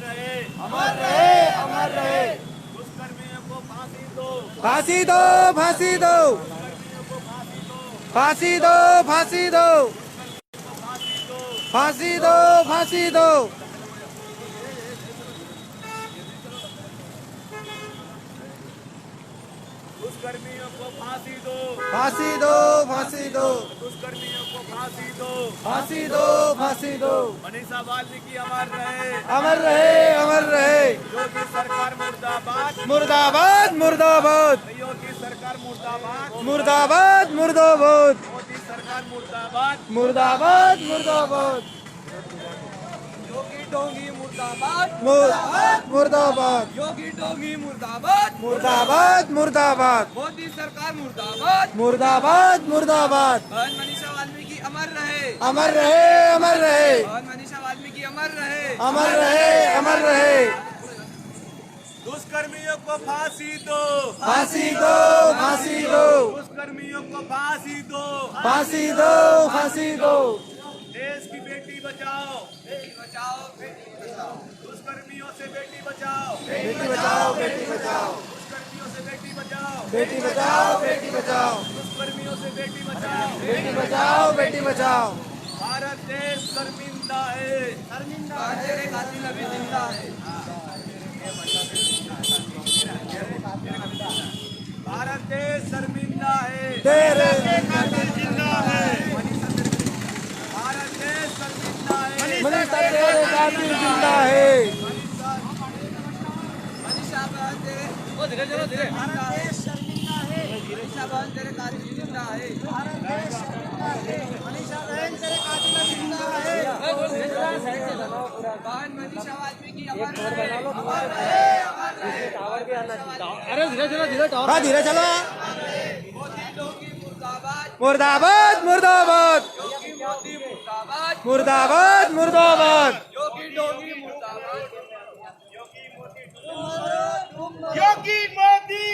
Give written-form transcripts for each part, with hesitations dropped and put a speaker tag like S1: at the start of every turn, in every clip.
S1: रहे,
S2: अमर रहे, अमर रहे।
S1: दुष्कर्मियों को फांसी दो,
S2: फांसी दो, फांसी दो,
S1: दुष्कर्मियों को फांसी दो,
S2: फांसी दो, फांसी दो,
S1: फांसी दो,
S2: फांसी दो, फांसी दो।
S1: दुष्कर्मियों को फांसी दो,
S2: फांसी दो, फांसी दो,
S1: दुष्कर्मियों को फांसी दो,
S2: फांसी दो, फांसी दो।
S1: मनीषा वाल्मीकि अमर रहे,
S2: अमर रहे, अमर रहे।
S1: योगी सरकार मुर्दाबाद,
S2: मुर्दाबाद, मुर्दाबाद,
S1: योगी सरकार मुर्दाबाद,
S2: मुर्दाबाद, मुर्दाबाद,
S1: मोदी सरकार मुर्दाबाद,
S2: मुर्दाबाद, मुर्दाबाद,
S1: योगी डोंगी मुर्दाबाद,
S2: मुर्दाबाद, मुर्दाबाद,
S1: योगी डोंगी मुर्दाबाद,
S2: मुर्दाबाद, मुर्दाबाद,
S1: मोदी सरकार मुर्दाबाद,
S2: मुर्दाबाद, मुर्दाबाद।
S1: बहन मनीषा वाल्मीकि अमर रहे,
S2: अमर रहे, अमर रहे,
S1: बहन मनीषा वाल्मीकि अमर रहे,
S2: अमर रहे, अमर रहे।
S1: दुष्कर्मियों को फांसी दो,
S2: फांसी दो, फांसी दो,
S1: दुष्कर्मियों को फांसी दो,
S2: फांसी दो, फांसी दो।
S1: देश की बेटी बचाओ, बेटी बचाओ, बेटी बचाओ, दुष्कर्मियों से बेटी बचाओ,
S2: बेटी बचाओ, बेटी बचाओ,
S1: दुष्कर्मियों से बेटी बचाओ,
S2: बेटी बचाओ, बेटी बचाओ,
S1: दुष्कर्मियों से बेटी बचाओ,
S2: बेटी बचाओ, बेटी बचाओ।
S1: भारत देश शर्मिंदा है, शर्मिंदा है, तेरे कातिल अभी जिंदा है, भारत देश शर्मिंदा है,
S2: तेरे
S1: कातिल जिंदा है, भारत देश शर्मिंदा है,
S2: मनीषा तेरे कातिल जिंदा है।
S1: मनीषा बहन तेरे, ओ धीरे चलो धीरे, भारत देश शर्मिंदा है, मनीषा बहन तेरे कातिल जिंदा है, भारत देश शर्मिंदा है, मनीषा बहन तेरे कातिल जिंदा है, बहन मनीषा वाल्मीकि अमर रहे, अमर रहे, अमर रहे,
S2: अरे धीरे चलो, धीरे चलो, हाँ धीरे चलो।
S1: मोदी डोंगी मुर्दाबाद,
S2: मुर्दाबाद, मुर्दाबाद,
S1: योगी मोदी मुर्दाबाद,
S2: मुर्दाबाद, मुर्दाबाद,
S1: योगी डोंगी मुर्दाबाद, योगी मोदी,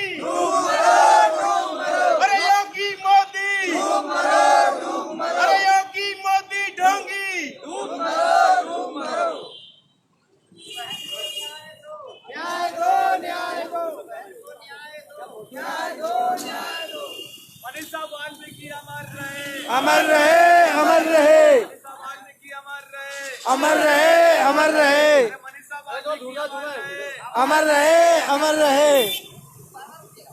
S1: अरे योगी मोदी, अरे योगी मोदी डोंगी, न्याय दो, न्याय दो, न्याय दो, न्याय दो। मनीषा वाल्मीकि अमर रहे,
S2: अमर रहे, अमर रहे,
S1: मनीषा वाल्मीकि अमर रहे,
S2: अमर रहे, अमर रहे,
S1: मनीषा वाल्मीकि अमर रहे,
S2: अमर रहे, अमर रहे।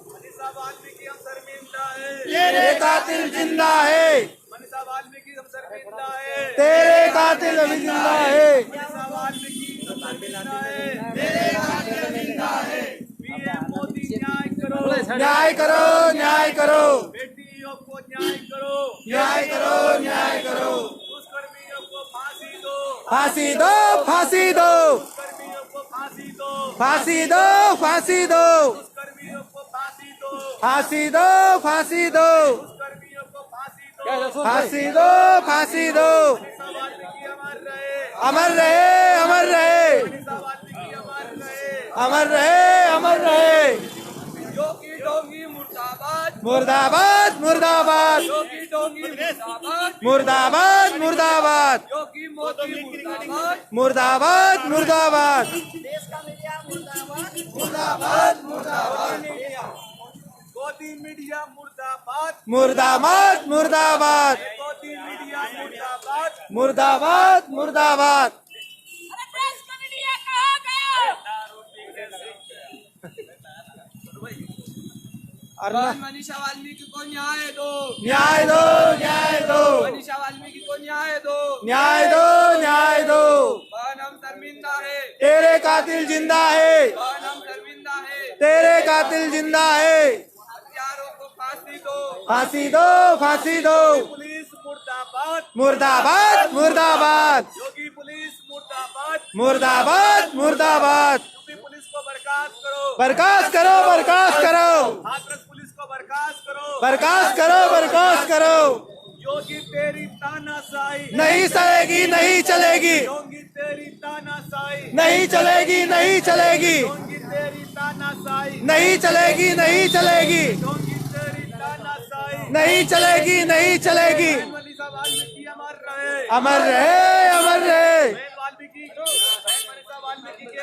S1: मनीषा वाल्मीकि हम शर्मिंदा है,
S2: तेरे कातिल जिंदा है,
S1: मनीषा वाल्मीकि हम शर्मिंदा है,
S2: तेरे कातिल अभी जिंदा है,
S1: मनीषा वाल्मीकि हम शर्मिंदा है, तेरे कातिल जिंदा है। पीएम मोदी न्याय करो,
S2: न्याय करो, न्याय करो,
S1: बेटियों को न्याय करो,
S2: न्याय करो, न्याय करो।
S1: दुष्कर्मियों को फांसी दो,
S2: फांसी दो, फांसी दो,
S1: दुष्कर्मियों को फांसी दो,
S2: फांसी दो, फांसी दो,
S1: दुष्कर्मियों को फांसी दो,
S2: फांसी दो, फांसी दो,
S1: दुष्कर्मियों को फांसी दो,
S2: फांसी दो, फांसी दो।
S1: मनीषा वाल्मीकि अमर रहे,
S2: अमर रहे, अमर रहे,
S1: मनीषा वाल्मीकि अमर रहे,
S2: अमर रहे, अमर रहे।
S1: योगी डोंगी मुर्दाबाद,
S2: मुर्दाबाद, मुर्दाबाद,
S1: योगी डोंगी मुर्दाबाद,
S2: मुर्दाबाद, मुर्दाबाद,
S1: योगी मोदी मुर्दाबाद,
S2: मुर्दाबाद, मुर्दाबाद,
S1: देश का मीडिया मुर्दाबाद,
S2: मुर्दाबाद, मुर्दाबाद,
S1: मोदी मीडिया मुर्दाबाद,
S2: मुर्दाबाद, मुर्दाबाद,
S1: मोदी मीडिया मुर्दाबाद,
S2: मुर्दाबाद, मुर्दाबाद।
S3: अरे प्रेस का मीडिया कहाँ गया?
S1: बहन मनीषा वाल्मीकि को न्याय दो,
S2: न्याय दो, न्याय दो,
S1: मनीषा वाल्मीकि को न्याय दो,
S2: न्याय दो, न्याय दो।
S1: बहन हम शर्मिंदा है,
S2: तेरे कातिल जिंदा है,
S1: बहन हम शर्मिंदा है,
S2: तेरे कातिल जिंदा है।
S1: हत्यारों को फांसी दो,
S2: फांसी दो, फांसी दो।
S1: पुलिस मुर्दाबाद,
S2: मुर्दाबाद, मुर्दाबाद,
S1: योगी पुलिस मुर्दाबाद,
S2: मुर्दाबाद, मुर्दाबाद।
S1: यूपी पुलिस को बर्खास्त करो,
S2: बर्खास्त करो, बर्खास्त करो,
S1: हाथरस पुलिस को बर्खास्त करो,
S2: बर्खास्त करो, बर्खास्त करो।
S1: योगी तेरी तानाशाही
S2: नहीं चलेगी, नहीं चलेगी,
S1: योगी तेरी तानाशाही,
S2: नहीं चलेगी, नहीं चलेगी,
S1: योगी तेरी तानाशाही,
S2: नहीं चलेगी, नहीं चलेगी,
S1: योगी तेरी तानाशाही,
S2: नहीं चलेगी, नहीं चलेगी।
S1: मनीषा वाल्मीकि अमर रहे,
S2: अमर रहे, अमर रहे।
S1: मनीषा वाल्मीकि के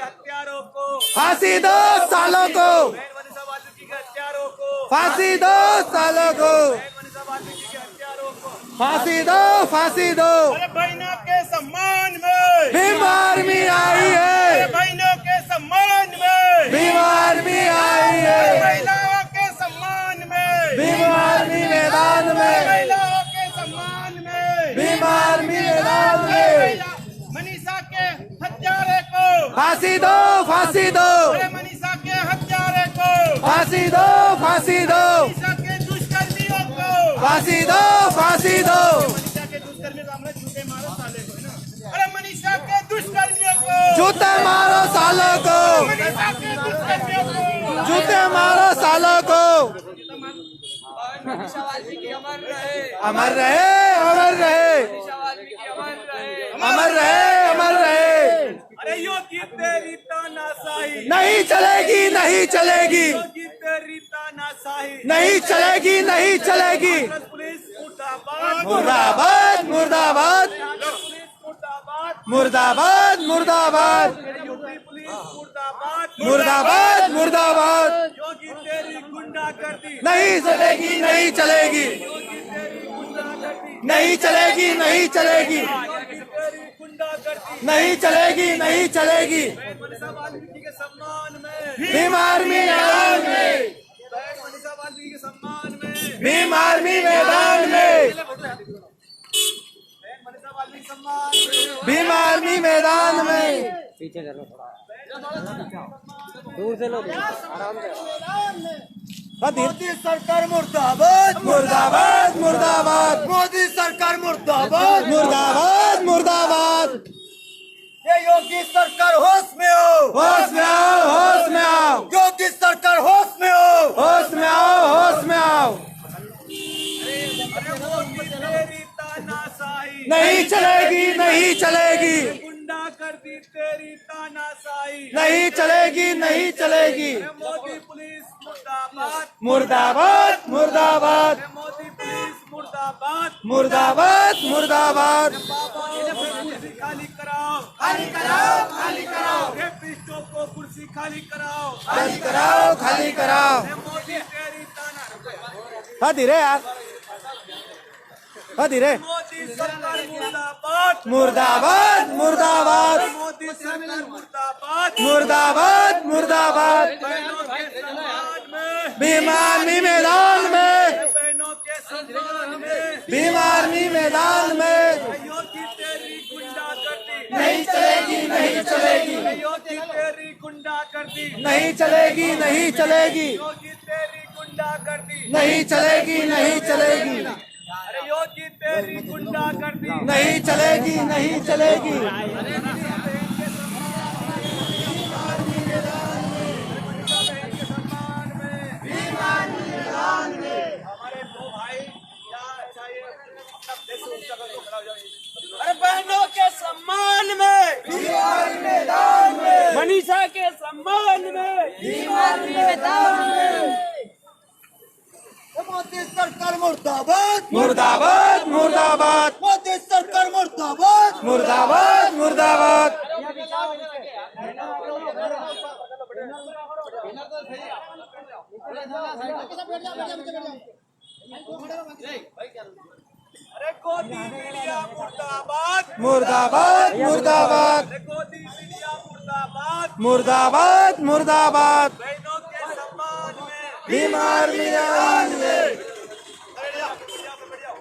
S2: फांसी दो सालों को,
S4: मनीषा वाल्मीकि के हत्यारों को,
S2: फांसी दो सालों को,
S4: मनीषा वाल्मीकि के हत्यारों को,
S2: फांसी दो, फांसी दो।
S4: अरे बहनों के सम्मान में
S2: भीम आर्मी आई है,
S4: बहनों के सम्मान में
S2: भीम आर्मी आई है,
S4: महिलाओं के सम्मान में
S2: भीम आर्मी मैदान में,
S4: महिलाओं के सम्मान में
S2: भीम आर्मी मैदान में।
S4: मनीषा के हत्यारे को
S2: फांसी दो, फांसी दो,
S4: अरे मनीषा के हत्यारे को
S2: फांसी दो, फांसी दो,
S4: मनीषा के दुष्कर्मियों को
S2: फांसी दो, फांसी दो।
S4: मनीषा के दुष्कर्मियों को हमने जूते मारो साले को है ना। अरे मनीषा के दुष्कर्मियों को
S2: जूते मारो सालों को,
S4: मनीषा के दुष्कर्मियों को
S2: जूते मारो सालों को।
S1: मनीषा वाल्मीकि अमर रहे,
S2: अमर रहे, अमर रहे,
S1: मनीषा वाल्मीकि अमर रहे,
S2: अमर रहे, अमर रहे।
S4: अरे योगी तेरी तानाशाही
S2: नहीं चलेगी, नहीं चलेगी,
S4: योगी तेरी तानाशाही
S2: नहीं चलेगी, नहीं चलेगी।
S4: पुलिस मुर्दाबाद
S2: मुर्दाबाद, मुर्दाबाद,
S4: पुलिस मुर्दाबाद
S2: मुर्दाबाद, मुर्दाबाद,
S4: यूपी पुलिस मुर्दाबाद
S2: मुर्दाबाद, मुर्दाबाद।
S4: योगी तेरी गुंडागर्दी
S2: नहीं चलेगी, नहीं चलेगी,
S4: योगी तेरी गुंडागर्दी
S2: नहीं चलेगी, नहीं चलेगी,
S4: योगी तेरी गुंडागर्दी
S2: नहीं चलेगी, नहीं चलेगी।
S4: मनीषा वाल्मीकि के सम्मान में
S2: भीम आर्मी मैदान में,
S4: मनीषा वाल्मीकि के सम्मान में
S2: भीम आर्मी मैदान में,
S4: मनीषा वाल्मीकि सम्मान में
S2: भीम आर्मी मैदान में।
S1: मोदी सरकार मुर्दाबाद,
S2: मुर्दाबाद, मुर्दाबाद,
S1: मोदी सरकार मुर्दाबाद,
S2: मुर्दाबाद, मुर्दाबाद।
S1: ये योगी सरकार होश में हो,
S2: होश में आओ, होश में आओ,
S1: योगी सरकार होश में हो।
S2: होश में आओ, होश में आओ।
S4: अरे योगी तेरी तानाशाही
S2: नहीं चलेगी, नहीं चलेगी,
S4: गुंडागर्दी तेरी तानाशाही
S2: नहीं चलेगी, नहीं चलेगी।
S4: अरे मोदी पुलिस मुर्दाबाद
S2: मुर्दाबाद, मुर्दाबाद,
S4: अरे मोदी पुलिस मुर्दाबाद
S2: मुर्दाबाद, मुर्दाबाद।
S4: बाबा कुर्सी खाली कराओ
S1: खाली कराओ, खाली कराओ,
S4: रेपिस्टों को कुर्सी खाली कराओ
S2: खाली कराओ, खाली कराओ।
S4: अरे मोदी तेरी ताना
S2: हाँ धीरे यार, हाँ धीरे।
S4: मोदी सरकार मुर्दाबाद
S2: मुर्दाबाद, मुर्दाबाद,
S4: मोदी सरकार मुर्दाबाद
S2: मुर्दाबाद, मुर्दाबाद।
S4: बहनों के सम्मान में
S2: भीम आर्मी मैदान में,
S4: बहनों के सम्मान में
S2: भीम आर्मी मैदान में।
S4: योगी तेरी गुंडागर्दी
S2: नहीं चलेगी, नहीं चलेगी,
S4: योगी तेरी गुंडागर्दी
S2: नहीं चलेगी, नहीं चलेगी,
S4: योगी तेरी गुंडागर्दी
S2: नहीं चलेगी, नहीं चलेगी,
S4: अरे योगी तेरी गुंडागर्दी
S2: नहीं चलेगी, नहीं चलेगी।
S4: हमारे दो भाई क्या अच्छा ये अपना देश ऊंचा कर दो।
S1: अरे बहनों के सम्मान में, भीम आर्मी मैदान में,
S4: मनीषा के सम्मान में
S1: भीम आर्मी मैदान में। मोदी सरकार मुर्दाबाद,
S2: मुर्दाबाद, मुर्दाबाद,
S1: मोदी सरकार मुर्दाबाद।
S2: मुर्दाबाद, मुर्दाबाद।
S4: अरे गोदी मीडिया मुर्दाबाद
S2: मुर्दाबाद, मुर्दाबाद,
S4: अरे गोदी मीडिया मुर्दाबाद
S2: मुर्दाबाद, मुर्दाबाद।
S4: बहनों के सम्मान में
S2: भीम आर्मी मैदान में।
S4: बैठ जाओ, बैठ जाओ, बैठ जाओ।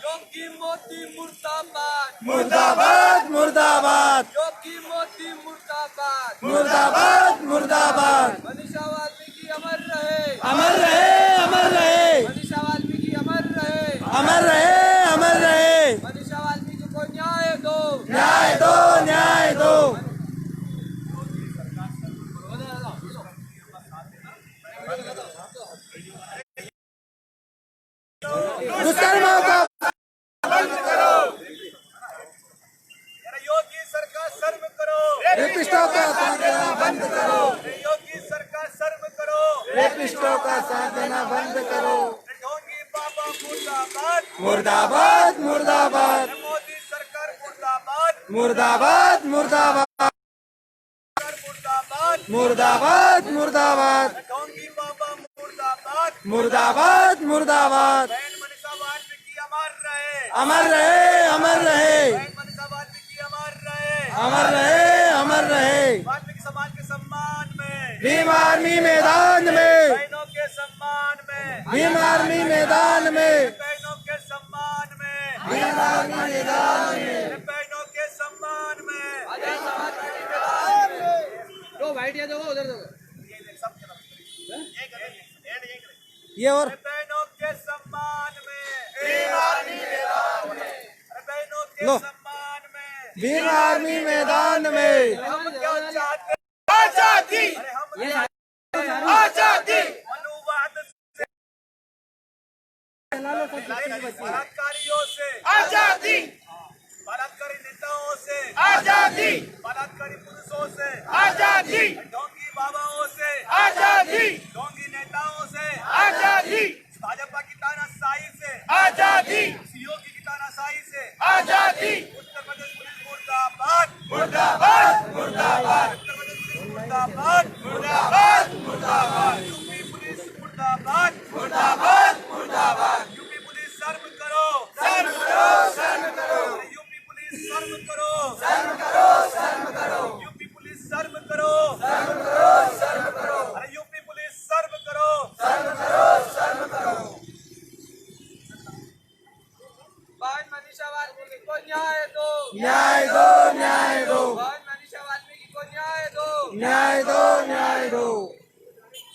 S4: योगी मोदी मुर्दाबाद
S2: मुर्दाबाद, मुर्दाबाद,
S4: योगी मोदी मुर्दाबाद
S2: मुर्दाबाद, मुर्दाबाद।
S4: मनीषा वाल्मीकि अमर रहे
S2: अमर रहे, अमर रहे,
S4: मनीषा वाल्मीकि अमर रहे
S2: अमर रहे, अमर रहे।
S4: मनीषा वाल्मीकि को न्याय दो
S2: न्याय दो, न्याय दो। दुष्कर्मों को
S4: बंद करो। अरे योगी सरकार शर्म करो
S2: रेपिस्टों का साथ देना बंद करो,
S4: अरे योगी सरकार शर्म करो
S2: रेपिस्टों का साथ देना बंद करो।
S4: ढोंगी बाबा मुर्दाबाद
S2: मुर्दाबाद मुर्दाबाद
S4: मोदी सरकार मुर्दाबाद,
S2: मुर्दाबाद मुर्दाबाद
S4: मुर्दाबाद,
S2: मुर्दाबाद मुर्दाबाद
S4: ढोंगी बाबा मुर्दाबाद,
S2: मुर्दाबाद मुर्दाबाद
S4: बहन मनीषा वाल्मीकि अमर रहे,
S2: अमर रहे अमर रहे
S4: बहन मनीषा वाल्मीकि अमर रहे,
S2: अमर रहे अमर रहे
S4: वाल्मीकि समाज के सम्मान में,
S2: भीम आर्मी मैदान में
S4: बहनों के सम्मान में,
S2: भीम आर्मी मैदान में
S4: बहनों के सम्मान में,
S2: भीम आर्मी मैदान में
S4: बहनों के सम्मान में,
S1: दो वाइट या दो उधर दो
S2: ये और
S4: बहनों के सम्मान में, बहनों के
S2: लो।
S4: सम्मान में,
S2: भीम आर्मी मैदान में
S4: हम क्या चाहते हैं? आजादी, अरे हम आजादी, अनुवाद से बलात्कारियों से आजादी, बलात्कारी नेताओं से आजादी, बलात्कारी पुरुषों से आजादी, ढोंगी बाबाओं से आजादी, ढोंगी नेताओं से आजादी, भाजपा की तानाशाही से आजादी, योगी की तानाशाही से आजादी, उत्तर प्रदेश पुलिस मुर्दाबाद मुर्दाबाद मुर्दाबाद, उत्तर प्रदेश पुलिस मुर्दाबाद मुर्दाबाद मुर्दाबाद, यूपी पुलिस मुर्दाबाद मुर्दाबाद मुर्दाबाद, यूपी पुलिस शर्म करो शर्म करो शर्म करो, यूपी पुलिस शर्म करो शर्म करो शर्म करो, यूपी पुलिस शर्म करो शर्म करो शर्म करो, अरे यूपी पुलिस शर्म करो शर्म करो शर्म करो।
S1: बहन मनीषा वाल्मीकि को न्याय दो,
S2: न्याय दो न्याय दो
S1: बहन मनीषा वाल्मीकि को न्याय दो,
S2: न्याय दो न्याय दो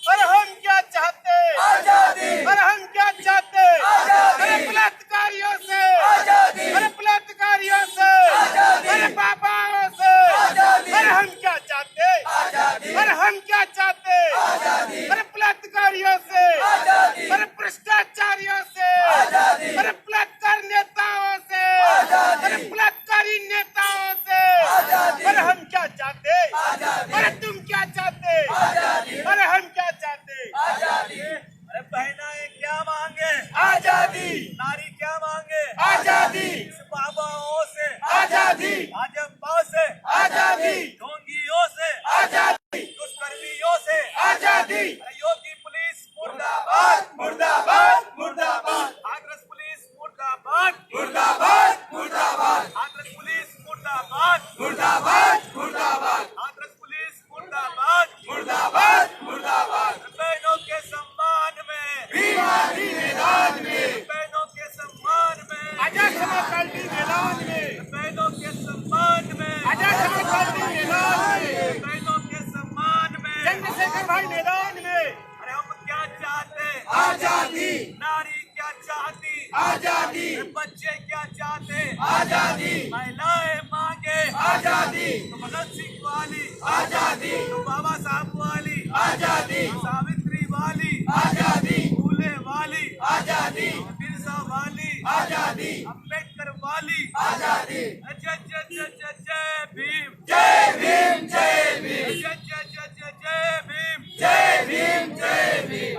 S4: अरे हम क्या चाहते आजादी, अरे हम क्या चाहते आजादी, अरे बलात्कारियों से आजादी, अरे बलात्कारियों से आजादी, अरे बाबाओं से आजादी, अरे हम क्या चाहते आजादी, अरे हम क्या चाहते आजादी, अरे बलात्कारियों से आजादी, अरे भ्रष्टाचारियों से आजादी, अरे बलात्कार नेताओं से आजादी, अरे बलात्कारी नेताओं से आजादी, अरे हम क्या चाहते आजादी, अरे तुम क्या चाहते आजादी, अरे हम क्या चाहते आजादी, अरे बहनाएं क्या मांगे आजादी, नारी क्या मांगे आजादी, इस बाबाओं से आजादी, भाजपा से आजादी, ढोंगियों से आजादी, दुष्कर्मियों से आजादी, अरे योगी पुलिस मुर्दाबाद मुर्दाबाद मुर्दाबाद, कांग्रेस पुलिस मुर्दाबाद मुर्दाबाद मुर्दाबाद, कांग्रेस पुलिस मुर्दाबाद मुर्दाबाद मुर्दाबाद, कांग्रेस पुलिस मुर्दाबाद मुर्दाबाद मुर्दाबाद, बहनों के सम्मान में भीम आर्मी मैदान में, बहनों के सम्मान में आजाद समाज पार्टी मैदान में, बहनों के सम्मान में आजाद समाज पार्टी मैदान में, बहनों के सम्मान में चंद्रशेखर भाई मैदान में, अरे हम क्या चाहते आजादी, नारी क्या चाहती आजादी, बच्चे क्या चाहते आजादी, महिलाएं मांगे आजादी, तो भगत सिंह वाली आजादी, तो बाबा साहब वाली आजादी, सावित्री वाली आजादी, फूले वाली आजादी, बिरसा वाली आजादी, अम्बेडकर वाली आजादी, जय जय जय जय जय भीम जय भीम जय भीम, जय जय जय जय जय भीम जय भीम जय भीम,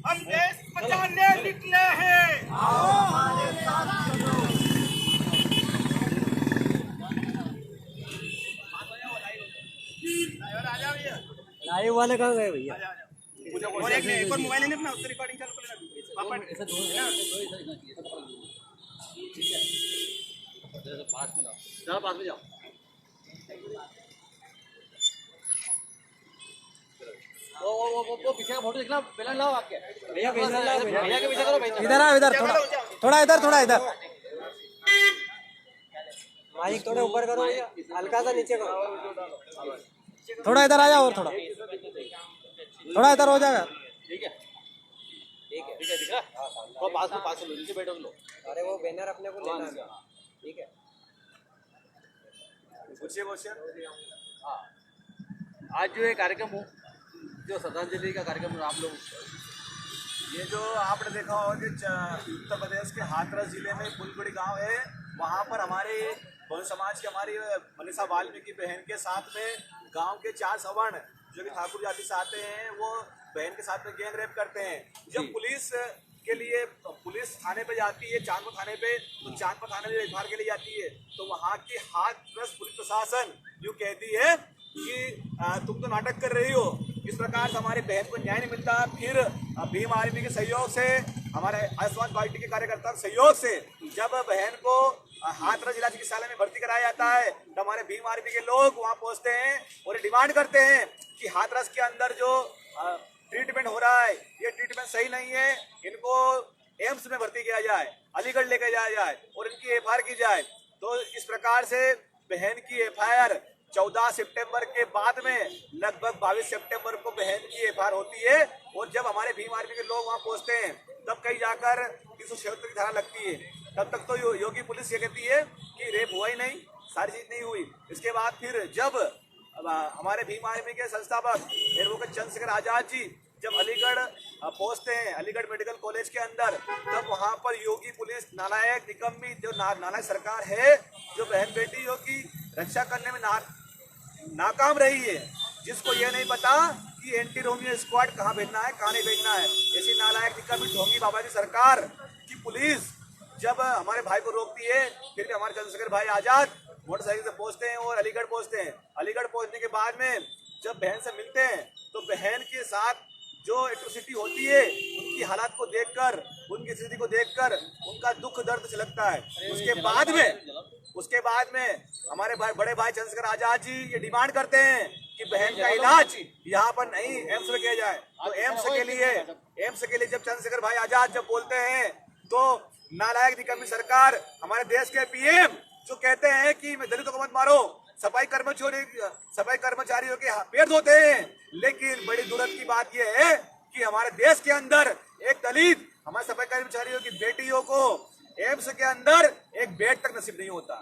S4: हम देश बचाने निकले हैं।
S2: लाइव वाले कहाँ गए भैया
S4: और एक और मोबाइल है अपना, उससे रिकॉर्डिंग चालू कर लेना।
S1: पास में जाओ, वो पीछे का फोटो दिखला, बेलन लाओ आपके भैया, भैया के पीछे करो,
S2: इधर आओ इधर थोड़ा इधर थोड़ा इधर माइक थोड़ा ऊपर करो भैया, हल्का सा नीचे करो, थोड़ा इधर आ जाओ और थोड़ा इधर हो जाएगा।
S1: ठीक है ठीक है ठीक है, दिख रहा वो पास लो, नीचे बैठो लो,
S2: अरे वो बैनर अपने को लेना है, ठीक है
S4: पूछिए क्वेश्चन।
S1: हाँ, आज जो ये कार्यक्रम हो, जो श्रद्धांजलि का कार्यक्रम आप लोग,
S4: ये जो आपने देखा होगा कि उत्तर प्रदेश के हाथरस जिले में फुलगुड़ी गांव है, वहाँ पर हमारे बहु समाज के हमारी मनीषा वाल्मीकि बहन के साथ में गांव के 4 सवर्ण जो कि ठाकुर जाति से आते हैं, वो बहन के साथ में गैंग रेप करते हैं। जब पुलिस के लिए पुलिस
S5: पुलिस थाने पे जाती है, चांदपुर थाने पे, तो चांदपुर थाने में एफआईआर के लिए जाती है, तो वहाँ की हाथरस पुलिस प्रशासन यूँ कहती है कि तुम तो नाटक कर रही हो। इस प्रकार से हमारी बहन को न्याय नहीं मिलता। फिर भीम आर्मी के सहयोग से, हमारे आयुष्मान पार्टी के कार्यकर्ताओं के सहयोग से जब बहन को हाथरस जिला चिकित्सालय में भर्ती कराया जाता है, तो हमारे भीम आर्मी के लोग वहाँ पहुँचते हैं और डिमांड करते हैं कि हाथरस के अंदर जो ट्रीटमेंट हो रहा है, ये ट्रीटमेंट सही नहीं है, इनको एम्स में भर्ती किया जाए, अलीगढ़ लेके जाया जाए और इनकी एफआईआर की जाए। तो इस प्रकार से बहन की एफआईआर 14 सितंबर के बाद में लगभग 22 सितंबर को बहन की एफआईआर होती है, और जब हमारे भीम आर्मी के लोग वहाँ पहुँचते हैं तब कहीं जाकर 376 की धारा लगती है। तब तक तो योगी पुलिस ये कहती है कि रेप हुआ ही नहीं, सारी चीज नहीं हुई। इसके बाद फिर जब हमारे भीम आर्मी के संस्थापक एडवोकेट चंद्रशेखर आजाद जी जब अलीगढ़ पहुंचते हैं, अलीगढ़ मेडिकल कॉलेज के अंदर, तब वहां पर योगी पुलिस नालायक निकम्मी जो नालायक सरकार है, जो बहन बेटियों की रक्षा करने में नाकाम रही है, जिसको ये नहीं पता कि एंटी रोमियो स्क्वाड कहाँ भेजना है, कहाँ नहीं भेजना है। ऐसी नालायक निकम्मी ढोंगी बाबा जी सरकार की पुलिस जब हमारे भाई को रोकती है, फिर भी हमारे चंद्रशेखर भाई आजाद मोटरसाइकिल से पहुंचते हैं और अलीगढ़ पहुंचते हैं। अलीगढ़ पहुंचने के बाद में जब बहन से मिलते हैं, तो बहन के साथ जो एट्रोसिटी होती है, उनकी हालात को देखकर, उनकी स्थिति को देखकर उनका दुख दर्द छलकता है। उसके बाद में हमारे बड़े भाई चंद्रशेखर आजाद जी ये डिमांड करते हैं कि बहन का इलाज यहाँ पर नहीं एम्स में किया जाए। तो एम्स के लिए जब चंद्रशेखर भाई आजाद जब बोलते हैं, तो नालायक निकम्मी सरकार, हमारे देश के पीएम जो कहते हैं कि दलितों को मत मारो, सफाई कर्मचारियों के पेट धोते हैं। लेकिन बड़ी दुर्द की बात यह है कि हमारे देश के अंदर एक दलित हमारे सफाई कर्मचारियों की बेटियों को एम्स के अंदर एक बेड तक नसीब नहीं होता।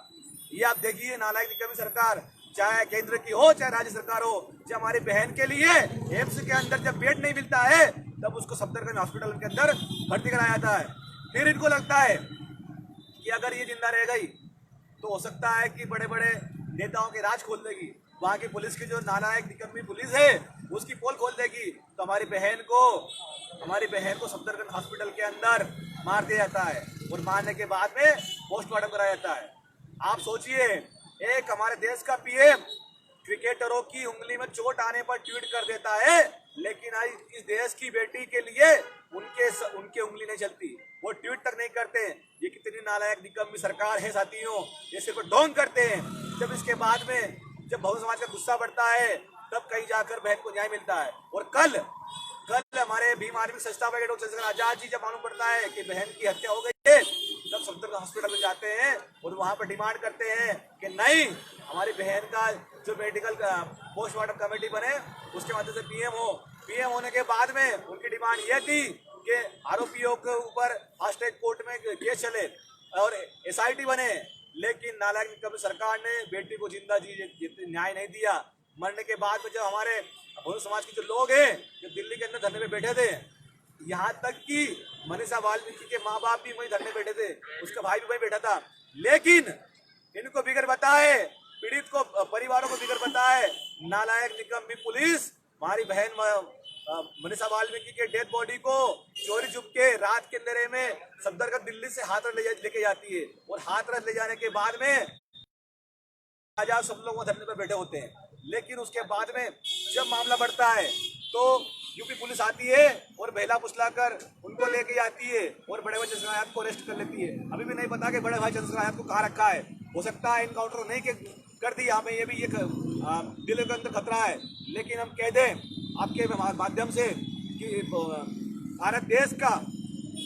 S5: ये आप देखिए, नालायक निकम्मी सरकार, चाहे केंद्र की हो चाहे राज्य सरकार हो, जब हमारी बहन के लिए एम्स के अंदर जब बेड नहीं मिलता है, तब उसको सफदरजंग हॉस्पिटल के अंदर भर्ती कराया जाता है। फिर इनको लगता है कि अगर ये जिंदा रह गई तो हो सकता है कि बड़े बड़े नेताओं के राज खोल देगी, वहाँ की पुलिस की जो नालायक निकम्मी पुलिस है उसकी पोल खोल देगी, तो हमारी बहन को सफदरजंग हॉस्पिटल के अंदर मार दिया जाता है और मारने के बाद में पोस्टमार्टम कराया जाता है। आप सोचिए, एक हमारे देश का पीएम क्रिकेटरों की उंगली में चोट आने पर ट्वीट कर देता है, लेकिन आज इस देश की बेटी के लिए उनके उंगली नहीं चलती, वो ट्वीट तक नहीं करते। ये कितनी नालायक निकम्मी सरकार है साथियों, ये सिर्फ ढोंग करते हैं। जब इसके बाद में जब बहुजन समाज का गुस्सा बढ़ता है, तब कहीं जाकर बहन को न्याय मिलता है। और कल हमारे भीम आर्मी संस्थापक डॉक्टर चंद्रशेखर आजाद जी जब मालूम पड़ता है कि बहन की हत्या हो गई है, तब सफदरजंग हॉस्पिटल में जाते हैं और वहां पर डिमांड करते हैं कि नहीं, हमारी बहन का जो मेडिकल पोस्टमार्टम कमेटी बने, उसके माध्यम से पीएम होने के बाद में उनकी डिमांड ये थी कि आरोपियों के ऊपर फास्ट ट्रैक कोर्ट में केस चले और एसआईटी बने। लेकिन नालायक निकम्मी सरकार ने बेटी को जिंदा न्याय नहीं दिया। मरने के बाद में जब हमारे बहुजन समाज के जो लोग हैं, जो दिल्ली के अंदर धरने पे बैठे थे, यहाँ तक कि मनीषा वाल्मीकि के माँ बाप भी वहीं धरने बैठे थे, उसका भाई भी वहीं बैठा था, लेकिन इनको बिगर बताए, पीड़ित को परिवारों को बिगर बताए, नालायक निकम्मी पुलिस हमारी बहन मनीषा वाल्मीकि के डेड बॉडी को चोरी चुपके रात के अंधेरे में सफदरजंग दिल्ली से हाथरस लेके जाती है, और हाथरस ले जाने के बाद में आजाद सब लोग धरने पर बैठे होते हैं। लेकिन उसके बाद में जब मामला बढ़ता है, तो यूपी पुलिस आती है और बहला फुसला कर उनको लेके जाती है और बड़े भाई चंद्रशेखर आजाद को अरेस्ट कर लेती है। अभी भी नहीं पता कि बड़े भाई चंद्रशेखर आजाद को कहाँ रखा है। हो सकता है इनकाउंटर नहीं कर दी, यहाँ पे ये भी दिल के अंदर खतरा है। लेकिन हम कह दें आपके माध्यम से कि भारत देश का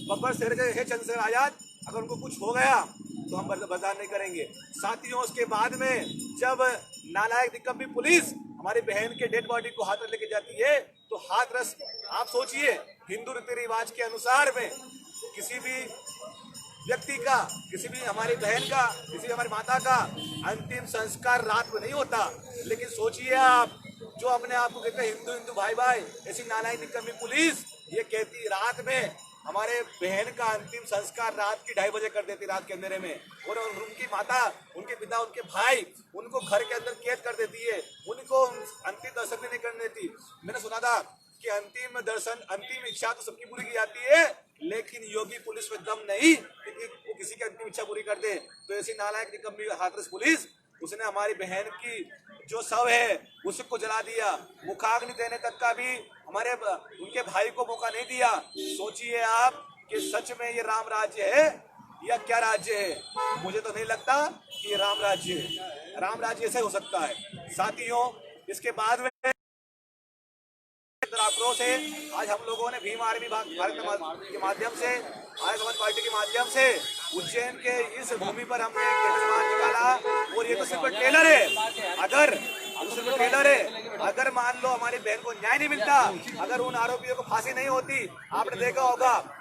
S5: बब्बर शेर है चंद्रशेखर आजाद, अगर उनको कुछ हो गया तो हम बर्दाश्त नहीं करेंगे। साथियों, उसके बाद में जब नालायक निकम्मी पुलिस हमारी बहन के डेड बॉडी को हाथरस लेके जाती है, तो हाथरस, आप सोचिए, हिंदू रीति रिवाज के अनुसार में किसी भी व्यक्ति का, किसी भी हमारी बहन का, किसी भी हमारी माता का अंतिम संस्कार रात में नहीं होता। लेकिन सोचिए आप, जो अपने आप को कहते हैं हिंदू भाई भाई, ऐसी नालायक निकम्मी पुलिस ये कहती रात में हमारे बहन का अंतिम संस्कार रात की 2:30 बजे कर देती, रात के अंधेरे में, और उनकी माता, उनके पिता, उनके भाई उनको घर के अंदर कैद कर देती है, उनको अंतिम दर्शन भी नहीं करने देती। मैंने सुना था कि अंतिम दर्शन, अंतिम इच्छा तो सबकी पूरी की जाती है, लेकिन योगी पुलिस में दम नहीं कि वो किसी की अंतिम इच्छा पूरी कर दे। तो ऐसी नालायक निकम्मी हाथरस पुलिस, उसने हमारी बहन की जो शव है उसको जला दिया। मुखाग्नि देने तक का भी हमारे उनके भाई को मौका नहीं दिया। सोचिए आप कि सच में ये राम राज्य है या क्या राज्य है? मुझे तो नहीं लगता कि ये राम राज्य है। राम राज्य ऐसे हो सकता है। साथियों, इसके बाद में आक्रोश है। आज हम लोगों ने भीम आर्मी भारत के माध्यम से, आर्य समाज पार्टी के माध्यम से उज्जैन के इस भूमि पर हमने मार्च निकाला। और ये तो सिर्फ टेलर है। अगर मान लो हमारी बहन को न्याय नहीं मिलता, अगर उन आरोपियों को फांसी नहीं होती, आपने देखा होगा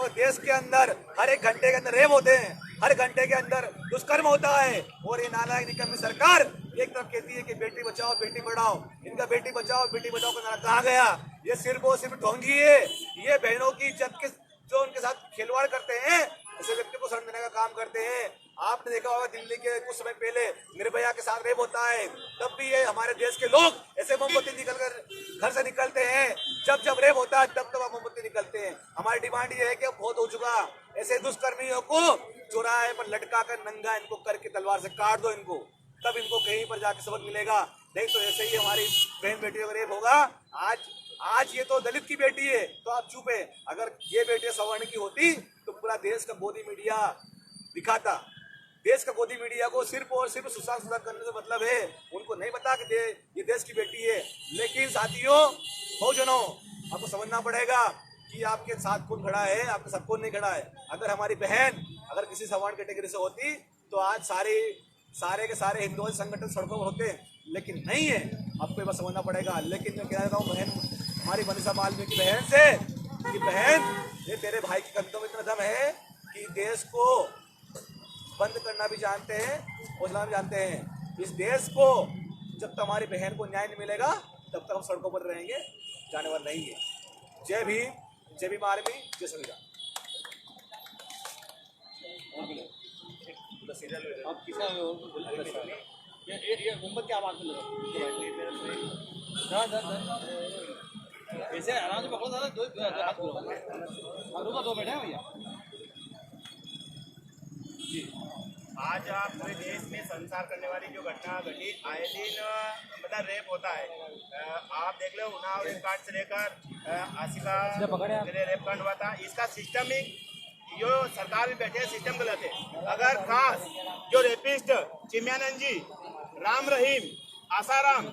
S5: देश के अंदर हर एक घंटे के अंदर रेप होते हैं, हर घंटे के अंदर दुष्कर्म होता है। और ये नालायक निकम्मी सरकार एक तरफ कहती है कि बेटी बचाओ बेटी पढ़ाओ, इनका बेटी बचाओ का नारा कहाँ गया? ये सिर्फ और सिर्फ ढोंगी है। ये बहनों की इज्जत के जो उनके साथ खिलवाड़ करते हैं, ऐसे व्यक्ति को शरण देने का काम करते हैं। आपने देखा होगा दिल्ली के कुछ समय पहले निर्भया के साथ रेप होता है, तब भी ये हमारे देश के लोग ऐसे मोमबत्ती निकलकर घर से निकलते हैं। जब रेप होता है तब मोमबत्ती निकलते हैं। हमारी डिमांड ये है कि बहुत हो चुका, ऐसे दुष्कर्मियों को चौराहे पर लटका कर नंगा इनको करके तलवार से काट दो इनको, तब इनको कहीं पर जाके सबक मिलेगा। नहीं तो ऐसे ही हमारी बहन बेटियों का रेप होगा। आज ये तो दलित की बेटी है तो आप चुप है। अगर ये बेटी सवर्ण की होती तो पूरा देश का गोदी मीडिया दिखाता। देश का गोदी मीडिया को सिर्फ और सिर्फ सुशांत करने से मतलब है। उनको नहीं पता कि ये देश की बेटी है। लेकिन साथियों, बहुजनों, आपको समझना पड़ेगा कि आपके साथ कौन खड़ा है, आपके साथ कौन नहीं खड़ा है। अगर हमारी बहन अगर किसी सवर्ण कैटेगरी से होती तो आज सारे के सारे हिंदू संगठन सड़कों पर होते, लेकिन नहीं है। आपको बस समझना पड़ेगा। लेकिन मैं कह रहा हूँ बहन, हमारी मनीषा मालवीय की बहन से कि बहन, ये तेरे भाई के कंधों में इतना दम है कि देश को बंद करना भी जानते हैं और चलाना भी जानते हैं। इस देश को जब तक हमारी बहन को न्याय नहीं मिलेगा तब तक हम सड़कों पर रहेंगे, जाने वाला नहीं है। जय भीम, जय भीम आर्मी, जय संविधान।
S2: ऐसे आराम से पकड़ो, दो बैठे हैं भैया।
S4: आज आप पूरे देश में संसार करने वाली जो घटना घटी, आए दिन मतलब रेप होता है। आप देख लो, उन्नाव रेप कांड से लेकर आसिफा रेप कांड हुआ था। इसका सिस्टमिक जो सरकार में बैठे सिस्टम गलत है। अगर खास जो रेपिस्ट चिन्मयानंद जी, राम रहीम, आसाराम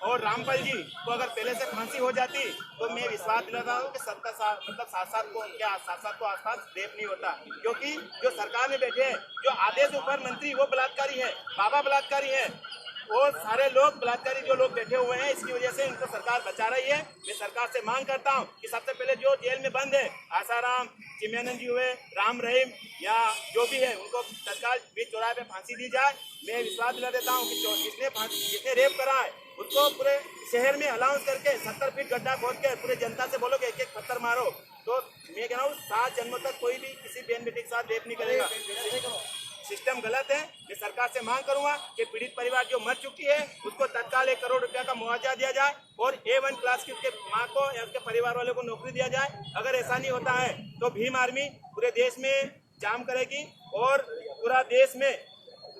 S4: और रामपाल जी को अगर पहले से फांसी हो जाती तो मैं विश्वास दिलाता हूँ कि 7 को आसपास रेप नहीं होता। क्योंकि जो सरकार में बैठे हैं, जो आदेश ऊपर मंत्री, वो बलात्कारी है, बाबा बलात्कारी है, और सारे लोग बलात्कारी जो लोग बैठे हुए हैं। इसकी वजह से इनको सरकार बचा रही है। मैं सरकार से मांग करता हूं कि सबसे पहले जो जेल में बंद है, आसाराम, चिन्मयानंद जी हुए, राम रहीम या जो भी है, उनको तत्काल बीच चौराहे पे फांसी दी जाए। मैं विश्वास दिला देता हूं कि जिसने रेप करा है उसको पूरे शहर में अलाउंस करके 70 फीट गड्ढा खोद के पूरे जनता से बोलो कि एक पत्थर मारो। तो मैं कह रहा हूँ 7 जन्मों तक कोई भी किसी बहन बेटी के साथ रेप नहीं करेगा। सिस्टम गलत है। मैं सरकार से मांग करूंगा कि पीड़ित परिवार जो मर चुकी है उसको तत्काल 1 करोड़ रुपया का मुआवजा दिया जाए और A1 क्लास की उसके माँ को या उसके परिवार वालों को नौकरी दिया जाए। अगर ऐसा नहीं होता है तो भीम आर्मी पूरे देश में जाम करेगी और पूरा देश में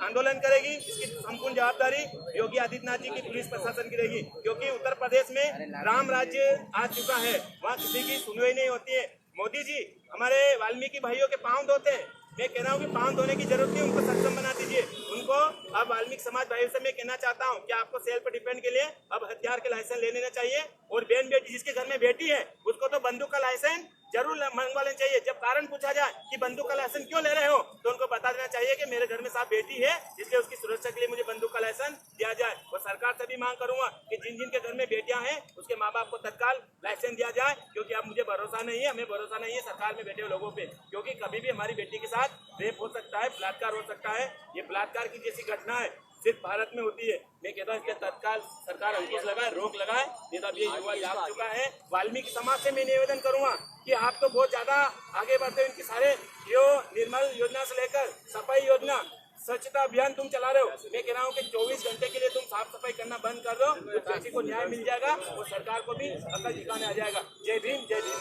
S4: आंदोलन करेगी। इसकी संपूर्ण जवाबदारी योगी आदित्यनाथ जी की पुलिस प्रशासन की रहेगी। क्योंकि उत्तर प्रदेश में राम राज्य आ चुका है, वहाँ किसी की सुनवाई नहीं होती है। मोदी जी हमारे वाल्मीकि भाइयों के पांव धोते हैं। मैं कह रहा हूँ कि पांव धोने की जरूरत नहीं, उनको सक्षम बना दीजिए। उनको अब वाल्मीकि समाज भाइयों से मैं कहना चाहता हूँ कि आपको सेल्फ डिफेंस के लिए अब हथियार के लाइसेंस ले लेना चाहिए। और बहन बेटी जिसके घर में बेटी है उसको तो बंदूक का लाइसेंस जरूर मंगवा लेना चाहिए। जब कारण पूछा जाए कि बंदूक का लाइसेंस क्यों ले रहे हो तो उनको बता देना चाहिए कि मेरे घर में साथ बेटी है, इसलिए उसकी सुरक्षा के लिए मुझे बंदूक का लाइसेंस दिया जाए। और सरकार से भी मांग करूंगा कि जिन जिन के घर में बेटियां हैं उसके माँ बाप को तत्काल लाइसेंस दिया जाए। क्योंकि अब मुझे भरोसा नहीं है, हमें भरोसा नहीं है सरकार में बैठे हुए लोगों पे। क्योंकि कभी भी हमारी बेटी के साथ रेप हो सकता है, बलात्कार हो सकता है। ये बलात्कार की जैसी घटना है सिर्फ भारत में होती है। मैं कहता हूँ इसके तत्काल सरकार अंकुश लगाए, रोक लगाए, नहीं तो अब ये युवा जाग चुका है। वाल्मीकि समाज से मैं निवेदन करूंगा कि आप तो बहुत ज्यादा आगे बढ़ते हैं। इनके सारे जो निर्मल योजना से लेकर सफाई योजना, स्वच्छता अभियान तुम चला रहे हो, मैं कह रहा हूँ कि 24 घंटे के लिए तुम साफ सफाई करना बंद कर दो, तो किसी को न्याय मिल जाएगा और सरकार को भी अकल ठिकाने आ जाएगा। जय भीम, जय भीम।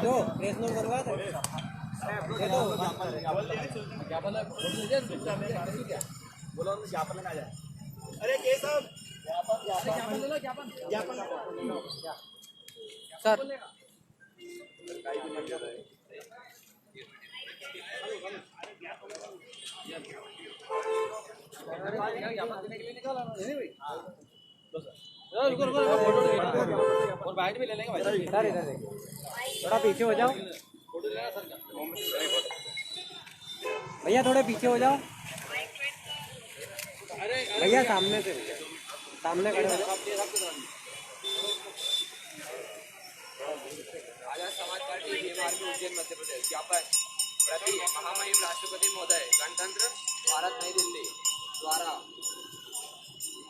S2: जो प्रेस नोट बनवाया था
S5: बोलो ज्ञापन लेना जाए। अरे के साहब
S2: सर
S1: और बाइट भी ले लेंगे भाई।
S2: सर इधर देखिए, थोड़ा पीछे हो जाओ भैया, थोड़े पीछे हो जाओ भैया, सामने से सामने खड़े हो जाओ।
S1: आजाद समाज पार्टी भीम आर्मी उज्जैन मध्य प्रदेश ज्ञापन प्रति महामहिम राष्ट्रपति महोदय गणतंत्र भारत नई दिल्ली द्वारा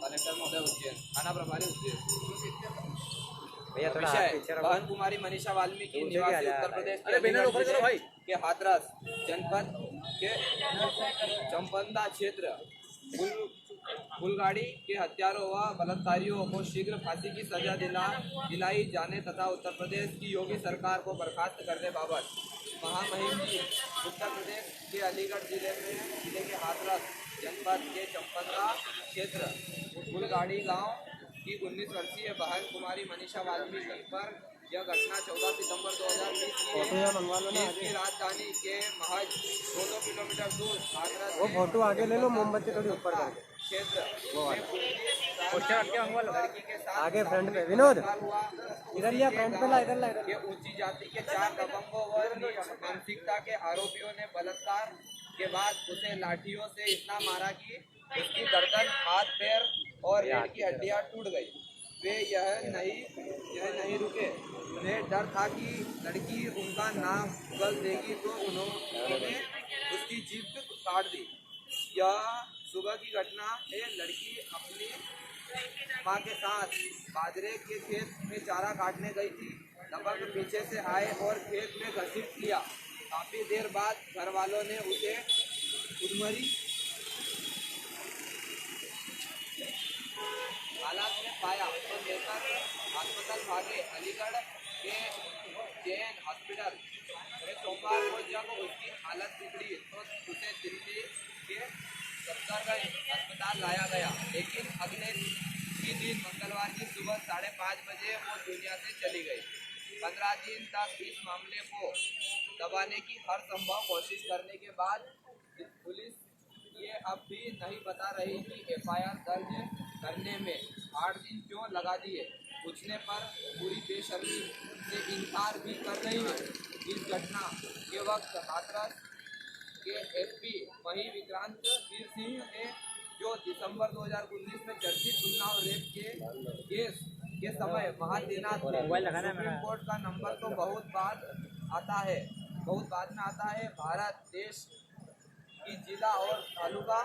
S1: कलेक्टर महोदय उज्जैन, थाना प्रभारी उज्जैन।
S2: भैया थोड़ा हाथ
S1: विषय
S2: पीछे रखो।
S1: बहन कुमारी मनीषा वाल्मीकि
S2: दूर से
S1: निवासी
S2: भी आ जाए।
S1: उत्तर प्रदेश के
S5: अरे बैनर
S1: अलीगढ़
S5: ऊपर करो
S1: जिले
S5: भाई।
S1: के हाथरस जनपद के चंपंदा क्षेत्र फुलगाड़ी के हत्यारों व बलात्कारियों को शीघ्र फांसी की सजा दिलाई जाने तथा उत्तर प्रदेश की योगी सरकार को बर्खास्त करने बाबत महामहिम जी उत्तर प्रदेश के अलीगढ़ जिले के हाथरस जनपद के चंपंदा क्षेत्र फुलगाड़ी गांव की 19 वर्षीय बहन कुमारी मनीषा वाल्मीकि पर यह घटना 14 सितंबर 2020 की है। देश की राजधानी के महज 2 किलोमीटर दूर हाथरस
S2: वो फोटो आगे ले लो, मोमबत्ती थोड़ी ऊपर करके
S1: क्षेत्र लड़की के साथ
S2: आगे फ्रंट पे। विनोद
S1: हुआ।
S2: इधर लिया, फ्रंट पे ला, इधर ला, इधर
S1: के ऊंची जाति के 4 दबंगों व नीच मानसिकता के आरोपियों ने बलात्कार के बाद उसे लाठियों से इतना मारा कि उसकी गर्दन, हाथ, पैर और रीढ़ की हड्डियां टूट गई। वे यह नहीं रुके। उन्हें डर था कि लड़की उनका नाम गल देगी तो उन्होंने उसकी जीभ काट दी। यह सुबह की घटना है। लड़की अपनी मां के साथ बाजरे के खेत में चारा काटने गई थी। दबंग पीछे से आए और खेत में घसीट लिया। काफी देर बाद घर वालों ने उसे उधमरी हालात में पाया तो लेकर अस्पताल भागे। अलीगढ़ के जैन हॉस्पिटल में सोमवार को जब उसकी हालत बिगड़ी तो उसे दिल्ली के सफदरजंग अस्पताल लाया गया, लेकिन अगले ही दिन मंगलवार की सुबह 5:30 बजे वो दुनिया से चली गई। 15 दिन तक इस मामले को दबाने की हर संभव कोशिश करने के बाद पुलिस ये अब भी नहीं बता रही कि FIR दर्ज करने में 8 दिन क्यों लगा दिए। पूछने पर पूरी बेशर्मी से इनकार भी कर रही है। इस घटना के वक्त हाथरस के SP वही विक्रांत वीर सिंह ने जो दिसंबर 2019 में चर्चित उन्नाव रेप के केस के समय महादिनाथ सुप्रीम कोर्ट का नंबर तो बहुत बाद में आता है। भारत देश की जिला और तालुका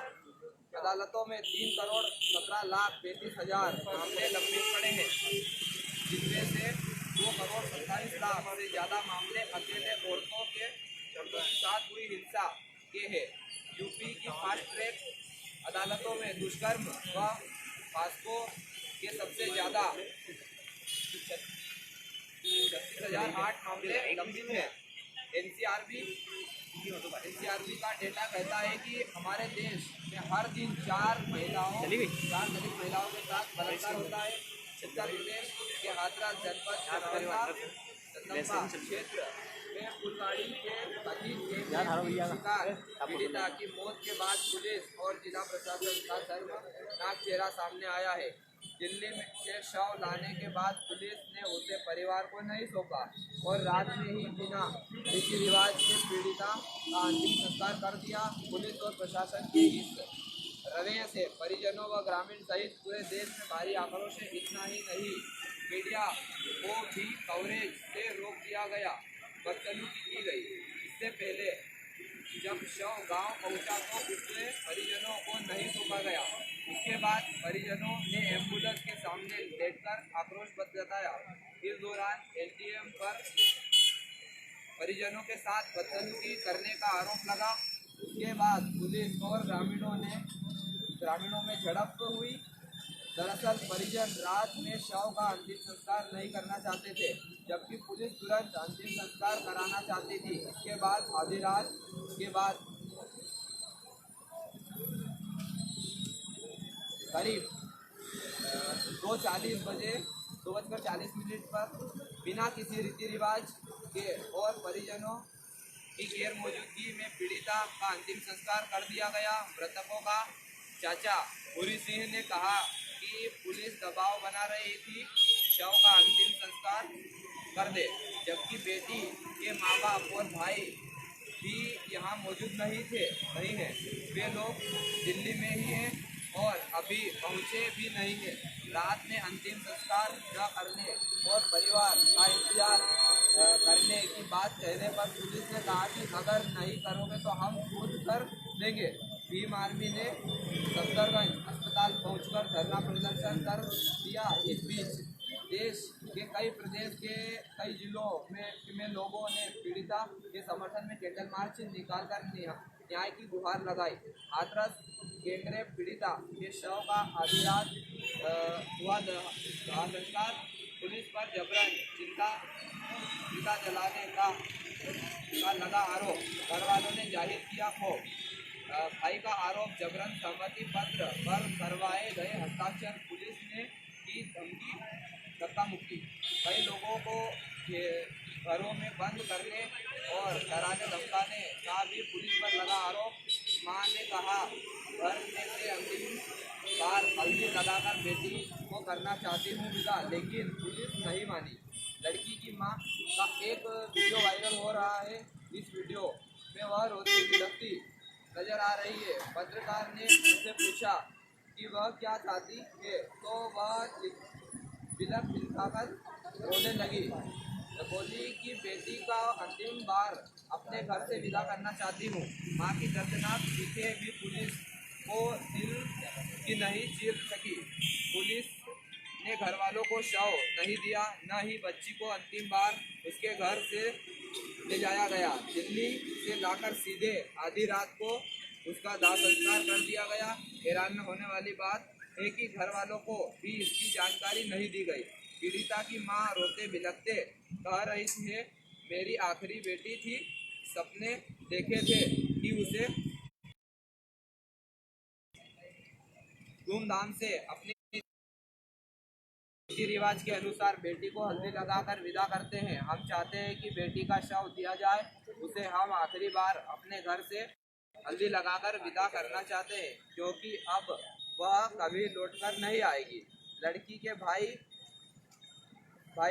S1: अदालतों में 3,17,35,000 मामले लंबित पड़े हैं, जिनमें से 2,27,00,000 से ज़्यादा मामले अकेले औरतों के शब्दों के साथ हुई हिंसा के हैं। यूपी की फास्ट ट्रैक अदालतों में दुष्कर्म व फास्को के सबसे ज़्यादा 36,008 मामले लंबित हैं। NCRB का डेटा कहता है कि हमारे देश में हर दिन 4 दलित महिलाओं के साथ बलात्कार होता है। उत्तर प्रदेश के हाथरस जनपद चंदम्बा क्षेत्र में फुलगाड़ी के कथित शिकार पीड़िता की मौत के बाद पुलिस और जिला प्रशासन का शर्मनाक चेहरा सामने आया है। दिल्ली से शव लाने के बाद पुलिस ने उसे परिवार को नहीं सौंपा और रात में ही बिना रीति रिवाज के पीड़िता का अंतिम संस्कार कर दिया। पुलिस और प्रशासन के इस रवैये से परिजनों व ग्रामीण सहित पूरे देश में भारी आक्रोश है। इतना ही नहीं, मीडिया को भी कवरेज से रोक दिया गया, बदसलूकी की गई। इससे पहले जब शव गांव पहुंचा तो उसमें परिजनों को नहीं सौंपा गया। उसके बाद परिजनों ने एम्बुलेंस के सामने लेटकर आक्रोश जताया। इस दौरान एसडीएम पर परिजनों के साथ बदसलूकी करने का आरोप लगा। उसके बाद पुलिस और ग्रामीणों में झड़प हुई। दरअसल परिजन रात में शव का अंतिम संस्कार नहीं करना चाहते थे, जबकि पुलिस तुरंत अंतिम संस्कार कराना चाहती थी। इसके बाद आधी रात के बाद करीब 2:40 पर बिना किसी रीति रिवाज के और परिजनों की गैर मौजूदगी में पीड़िता का अंतिम संस्कार कर दिया गया। मृतकों का चाचा भूरी सिंह ने कहा कि पुलिस दबाव बना रही थी शव का अंतिम संस्कार कर दे, जबकि बेटी के माँ बाप और भाई भी यहाँ मौजूद नहीं हैं। वे लोग दिल्ली में ही हैं और अभी पहुँचे भी नहीं हैं। रात में अंतिम संस्कार न करने और परिवार का इंतजार करने की बात कहने पर पुलिस ने कहा कि अगर नहीं करोगे तो हम खुद कर देंगे। भीम आर्मी ने सफदरगंज अस्पताल पहुंचकर धरना प्रदर्शन कर दिया। इस बीच देश के कई प्रदेश के कई जिलों में लोगों ने पीड़िता के समर्थन में कैंडल मार्च निकालकर न्याय की गुहार लगाई। हाथरस केंद्रीय पीड़िता के शव का आधी रात हुआ संस्कार। पुलिस पर जबरन चिता जलाने का लगा आरोप। घर वालों ने जाहिर किया क्षोभ। भाई का आरोप जबरन सहमति पत्र पर करवाए गए हस्ताक्षर। पुलिस ने की धमकी धक्का मुक्की। कई लोगों को घरों में बंद करने और डराने धमकाने का भी पुलिस पर लगा आरोप। मां ने कहा घर में से अंतिम बार हल्दी लगाकर बेटी को करना चाहती हूँ विदा, लेकिन पुलिस नहीं मानी। लड़की की मां का एक वीडियो वायरल हो रहा है। इस वीडियो में वह रोती बिलखती नजर आ रही है। पत्रकार ने उससे पूछा कि वह क्या चाहती है, तो वह बिलखाकर रोने लगी। बोली कि बेटी का अंतिम बार अपने घर से विदा करना चाहती हूँ। माँ की दर्दनाक चीखें भी पुलिस को दिल की नहीं चीर सकी। पुलिस ने घर वालों को शव नहीं दिया, न ही बच्ची को अंतिम बार उसके घर से ले जाया गया। दिल्ली से लाकर सीधे आधी रात को उसका दाह संस्कार कर दिया गया। हैरान होने वाली बात है कि घर वालों को भी इसकी जानकारी नहीं दी गई। पीड़िता की मां रोते बिलखते कह रही है, मेरी आखिरी बेटी थी, सपने देखे थे कि उसे धूमधाम से अपने रीति रिवाज के अनुसार बेटी को हल्दी लगाकर विदा करते हैं। हम चाहते हैं कि बेटी का शव दिया जाए, उसे हम आखिरी बार अपने घर से हल्दी लगाकर विदा करना चाहते हैं, क्योंकि अब वह कभी लौटकर नहीं आएगी। लड़की के भाई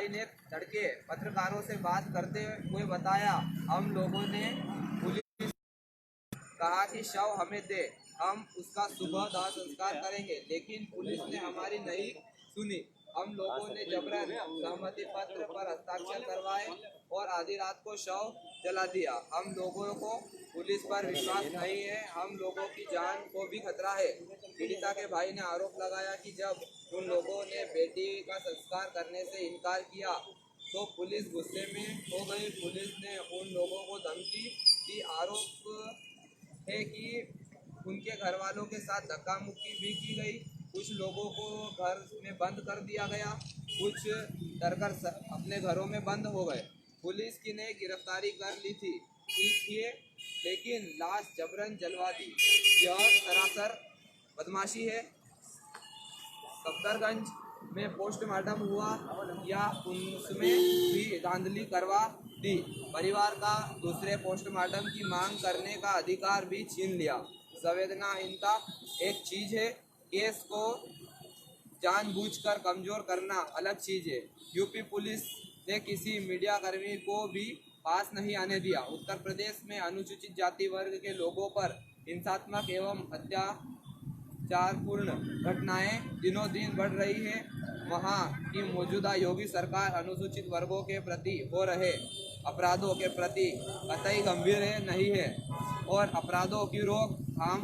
S1: ने तड़के पत्रकारों से बात करते हुए बताया, हम लोगों ने पुलिस कहा कि शव हमें दे, हम उसका सुबह दाह संस्कार करेंगे, लेकिन पुलिस ने हमारी नहीं सुनी। हम लोगों ने जबरन सहमति पत्र पर हस्ताक्षर करवाए और आधी रात को शव जला दिया। हम लोगों को पुलिस पर विश्वास नहीं है, हम लोगों की जान को भी खतरा है। पीड़िता के भाई ने आरोप लगाया कि जब उन लोगों ने बेटी का संस्कार करने से इनकार किया तो पुलिस गुस्से में हो गई। पुलिस ने उन लोगों को धमकी दी। आरोप है कि उनके घर वालों के साथ धक्का मुक्की भी की गई। कुछ लोगों को घर में बंद कर दिया गया, कुछ डरकर अपने घरों में बंद हो गए। पुलिस की ने गिरफ्तारी कर ली थी, लेकिन लाश जबरन जलवा दी। यह सरासर बदमाशी है। सफदरगंज में पोस्टमार्टम हुआ या उसमें भी धांधली करवा दी। परिवार का दूसरे पोस्टमार्टम की मांग करने का अधिकार भी छीन लिया। संवेदनाहीनता एक चीज़ है, केस को जानबूझकर कमजोर करना अलग चीज़ है। यूपी पुलिस ने किसी मीडियाकर्मी को भी पास नहीं आने दिया। उत्तर प्रदेश में अनुसूचित जाति वर्ग के लोगों पर हिंसात्मक एवं अत्याचारपूर्ण घटनाएं दिनों दिन बढ़ रही हैं। वहां की मौजूदा योगी सरकार अनुसूचित वर्गों के प्रति हो रहे अपराधों के प्रति कतई गंभीर नहीं है और अपराधों की रोकथाम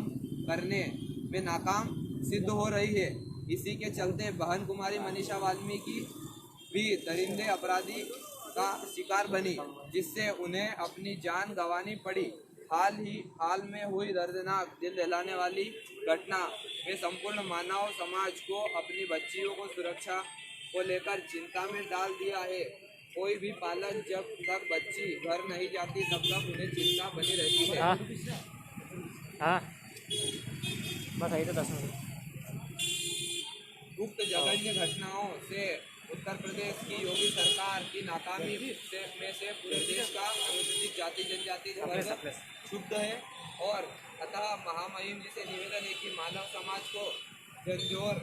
S1: करने में नाकाम सिद्ध हो रही है। इसी के चलते बहन कुमारी मनीषा वाल्मीकि भी दरिंदे अपराधी का शिकार बनी, जिससे उन्हें अपनी जान गंवानी पड़ी। हाल में हुई दर्दनाक दिल दहलाने वाली घटना में संपूर्ण मानव समाज को अपनी बच्चियों को सुरक्षा को लेकर चिंता में डाल दिया है। कोई भी पालक जब तक बच्ची घर नहीं जाती तब तक उन्हें चिंता बनी रहती है।
S2: हाँ बस आई तो 10 मिनट।
S1: उक्त जघन्य घटनाओं से उत्तर प्रदेश की योगी सरकार की नाकामी में से पूरे देश का अनुसूचित जाति जनजाति वर्ग क्षुब्ध है और अतः महामहिम जी से निवेदन है कि मानव समाज को झंझोर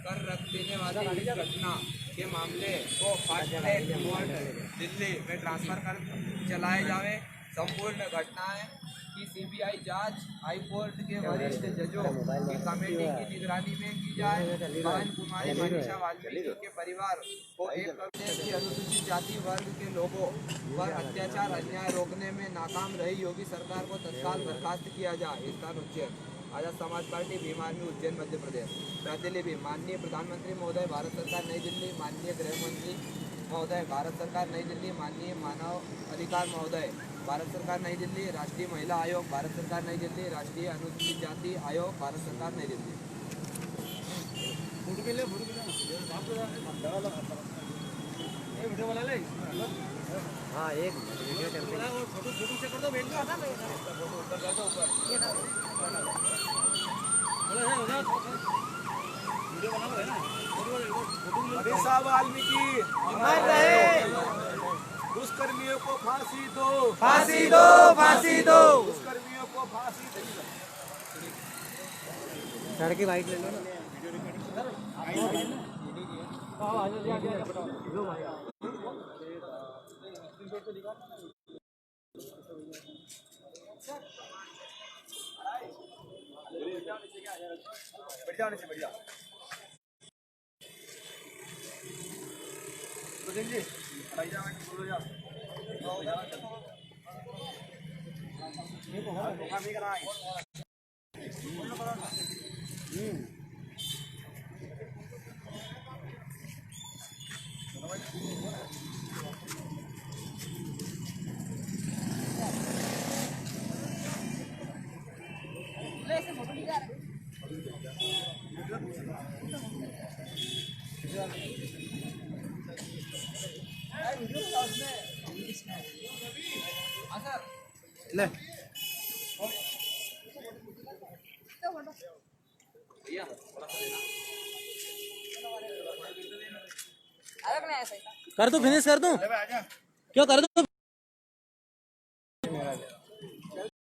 S1: कर रख देने वाली इस घटना के मामले को फास्ट ट्रैक कोर्ट दिल्ली में ट्रांसफर कर चलाए जावे। संपूर्ण घटनाएं की सीबीआई जांच हाई कोर्ट के वरिष्ठ जजों की कमेटी की निगरानी में की जाए। बहन कुमारी मनीषा वाल्मीकि के परिवार को एक प्रदेश की अनुसूचित जाति वर्ग के लोगों पर अत्याचार अन्याय रोकने में नाकाम रही योगी सरकार को तत्काल बर्खास्त किया जाए। स्थान आजाद समाज पार्टी भीम आर्मी उज्जैन मध्य प्रदेश। प्रतिलिपि माननीय प्रधानमंत्री महोदय भारत सरकार नई दिल्ली, माननीय गृह मंत्री महोदय भारत सरकार नई दिल्ली, माननीय मानव अधिकार महोदय भारत सरकार नई दिल्ली, राष्ट्रीय महिला आयोग भारत सरकार नई दिल्ली, राष्ट्रीय अनुसूचित जाति आयोग भारत सरकार नई दिल्ली।
S2: हाँ एक वीडियो चल रही
S5: मनीषा वाल्मीकि अमर रहे। दुष्कर्मियों को फांसी दो, फांसी दो, फांसी दो, दुष्कर्मियों को फांसी दो।
S2: सड़की बाइक ले लो ना।
S5: बैठ जाओ नीचे, बैठ जाओ। जी भाई जाओ, बोलो जाओ। नहीं कराएंगे।
S2: ले
S1: भैया थोड़ा सा देना।
S2: कर दूं, फिनिश कर दूं, क्यों कर दूं?